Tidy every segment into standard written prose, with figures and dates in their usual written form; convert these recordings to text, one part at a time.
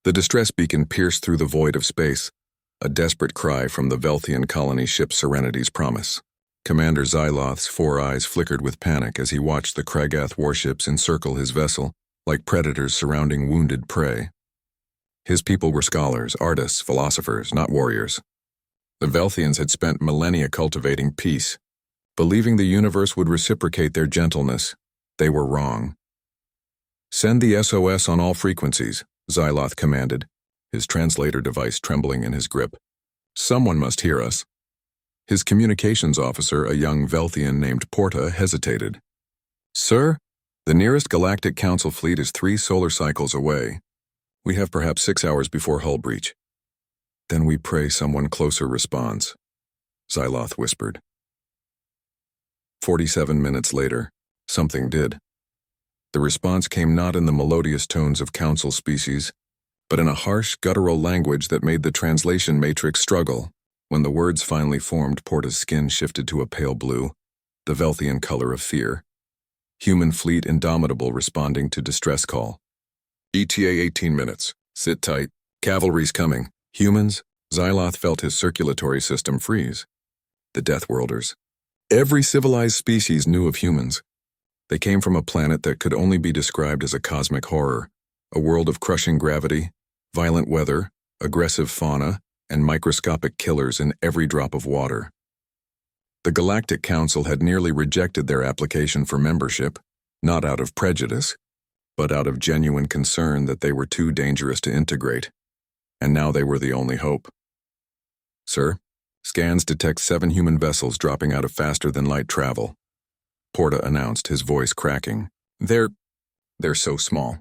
The distress beacon pierced through the void of space, a desperate cry from the Velthian colony ship Serenity's Promise. Commander Xyloth's 4 eyes flickered with panic as he watched the Kragath warships encircle his vessel, like predators surrounding wounded prey. His people were scholars, artists, philosophers, not warriors. The Velthians had spent millennia cultivating peace. Believing the universe would reciprocate their gentleness, they were wrong. "Send the SOS on all frequencies," Xyloth commanded, his translator device trembling in his grip. "Someone must hear us." His communications officer, a young Velthian named Porta, hesitated. "Sir, the nearest Galactic Council fleet is 3 solar cycles away. We have perhaps 6 hours before hull breach." "Then we pray someone closer responds," Xyloth whispered. 47 minutes later, something did. The response came not in the melodious tones of Council species, but in a harsh, guttural language that made the translation matrix struggle. When the words finally formed, Porta's skin shifted to a pale blue, the Velthian color of fear. Human fleet indomitable responding to distress call. "ETA 18 minutes. Sit tight. Cavalry's coming." Humans? Xyloth felt his circulatory system freeze. The Death Worlders. Every civilized species knew of humans. They came from a planet that could only be described as a cosmic horror, a world of crushing gravity, violent weather, aggressive fauna, and microscopic killers in every drop of water. The Galactic Council had nearly rejected their application for membership, not out of prejudice, but out of genuine concern that they were too dangerous to integrate. And now they were the only hope. "Sir, scans detect 7 human vessels dropping out of faster-than-light travel," Porta announced, his voice cracking. They're so small.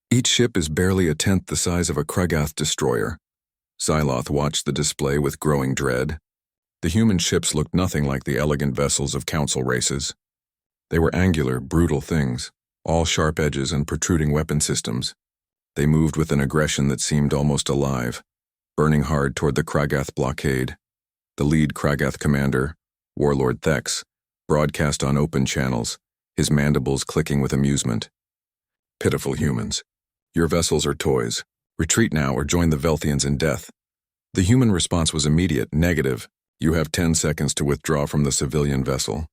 Each ship is barely a tenth the size of a Kragath destroyer." Xyloth watched the display with growing dread. The human ships looked nothing like the elegant vessels of Council races. They were angular, brutal things, all sharp edges and protruding weapon systems. They moved with an aggression that seemed almost alive, burning hard toward the Kragath blockade. The lead Kragath commander, Warlord Thex, broadcast on open channels, his mandibles clicking with amusement. "Pitiful humans. Your vessels are toys. Retreat now or join the Velthians in death." The human response was immediate, negative. "You have 10 seconds to withdraw from the civilian vessel."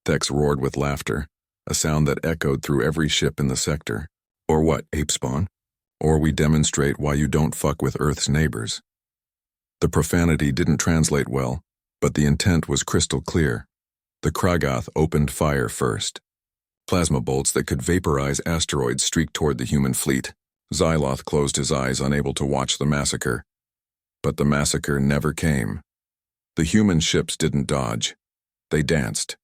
Thex roared with laughter, a sound that echoed through every ship in the sector. "Or what, ape spawn? Or we demonstrate why you don't fuck with Earth's neighbors." The profanity didn't translate well, but the intent was crystal clear. The Kragath opened fire first. Plasma bolts that could vaporize asteroids streaked toward the human fleet. Xyloth closed his eyes, unable to watch the massacre. But the massacre never came. The human ships didn't dodge. They danced.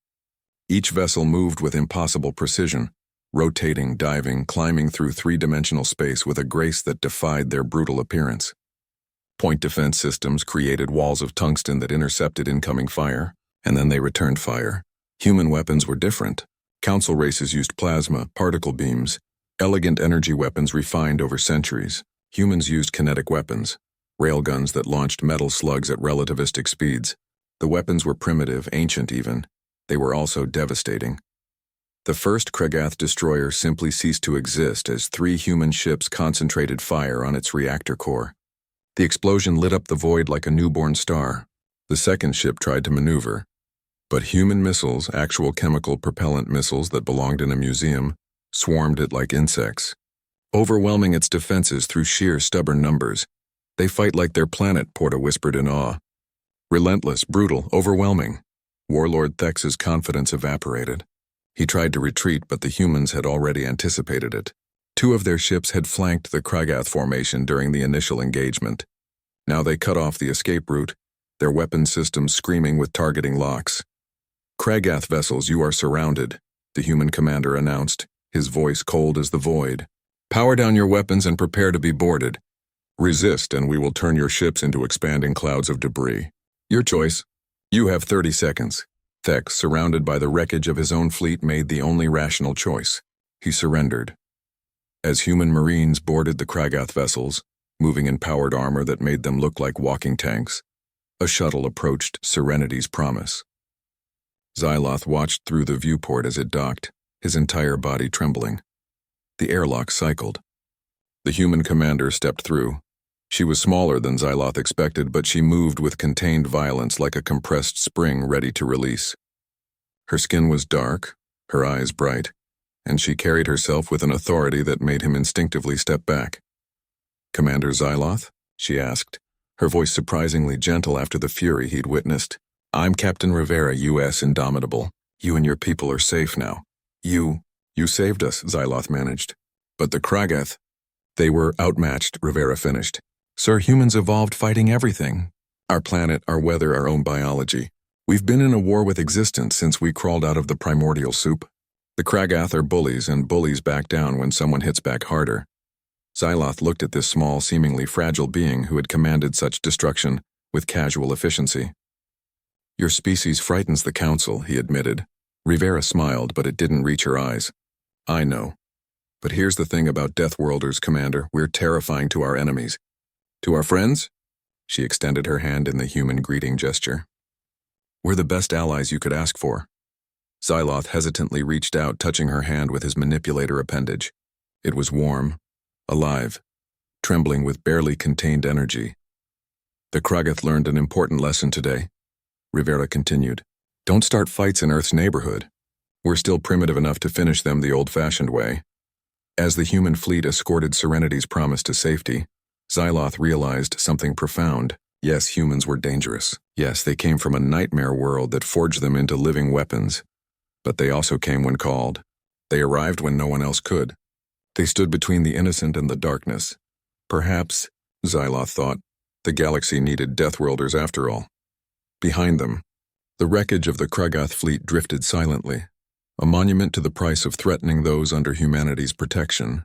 Each vessel moved with impossible precision, rotating, diving, climbing through 3-dimensional space with a grace that defied their brutal appearance. Point defense systems created walls of tungsten that intercepted incoming fire, and then they returned fire. Human weapons were different. Council races used plasma, particle beams, elegant energy weapons refined over centuries. Humans used kinetic weapons, railguns that launched metal slugs at relativistic speeds. The weapons were primitive, ancient even. They were also devastating. The first Kragath destroyer simply ceased to exist as 3 human ships concentrated fire on its reactor core. The explosion lit up the void like a newborn star. The second ship tried to maneuver, but human missiles, actual chemical propellant missiles that belonged in a museum, swarmed it like insects, overwhelming its defenses through sheer stubborn numbers. "They fight like their planet," Porta whispered in awe. "Relentless, brutal, overwhelming." Warlord Thex's confidence evaporated. He tried to retreat, but the humans had already anticipated it. 2 of their ships had flanked the Kragath formation during the initial engagement. Now they cut off the escape route, their weapon systems screaming with targeting locks. "Kragath vessels, you are surrounded," the human commander announced, his voice cold as the void. "Power down your weapons and prepare to be boarded. Resist and we will turn your ships into expanding clouds of debris. Your choice. You have 30 seconds. Thex, surrounded by the wreckage of his own fleet, made the only rational choice. He surrendered. As human marines boarded the Kragath vessels, moving in powered armor that made them look like walking tanks, a shuttle approached Serenity's Promise. Xyloth watched through the viewport as it docked, his entire body trembling. The airlock cycled. The human commander stepped through. She was smaller than Xyloth expected, but she moved with contained violence like a compressed spring ready to release. Her skin was dark, her eyes bright, and she carried herself with an authority that made him instinctively step back. "Commander Xyloth?" she asked, her voice surprisingly gentle after the fury he'd witnessed. "I'm Captain Rivera, U.S. Indomitable. You and your people are safe now. You saved us," Xyloth managed. "But the Kragath, they were outmatched," Rivera finished. "Sir, humans evolved fighting everything. Our planet, our weather, our own biology. We've been in a war with existence since we crawled out of the primordial soup. The Kragath are bullies, and bullies back down when someone hits back harder." Xyloth looked at this small, seemingly fragile being who had commanded such destruction with casual efficiency. "Your species frightens the Council," he admitted. Rivera smiled, but it didn't reach her eyes. "I know. But here's the thing about Deathworlders, Commander. We're terrifying to our enemies. To our friends?" She extended her hand in the human greeting gesture. "We're the best allies you could ask for." Xyloth hesitantly reached out, touching her hand with his manipulator appendage. It was warm, alive, trembling with barely contained energy. "The Kragath learned an important lesson today," Rivera continued. "Don't start fights in Earth's neighborhood. We're still primitive enough to finish them the old-fashioned way." As the human fleet escorted Serenity's promise to safety, Xyloth realized something profound. Yes, humans were dangerous. Yes, they came from a nightmare world that forged them into living weapons. But they also came when called. They arrived when no one else could. They stood between the innocent and the darkness. Perhaps, Xyloth thought, the galaxy needed Deathworlders after all. Behind them, the wreckage of the Kragath fleet drifted silently, a monument to the price of threatening those under humanity's protection.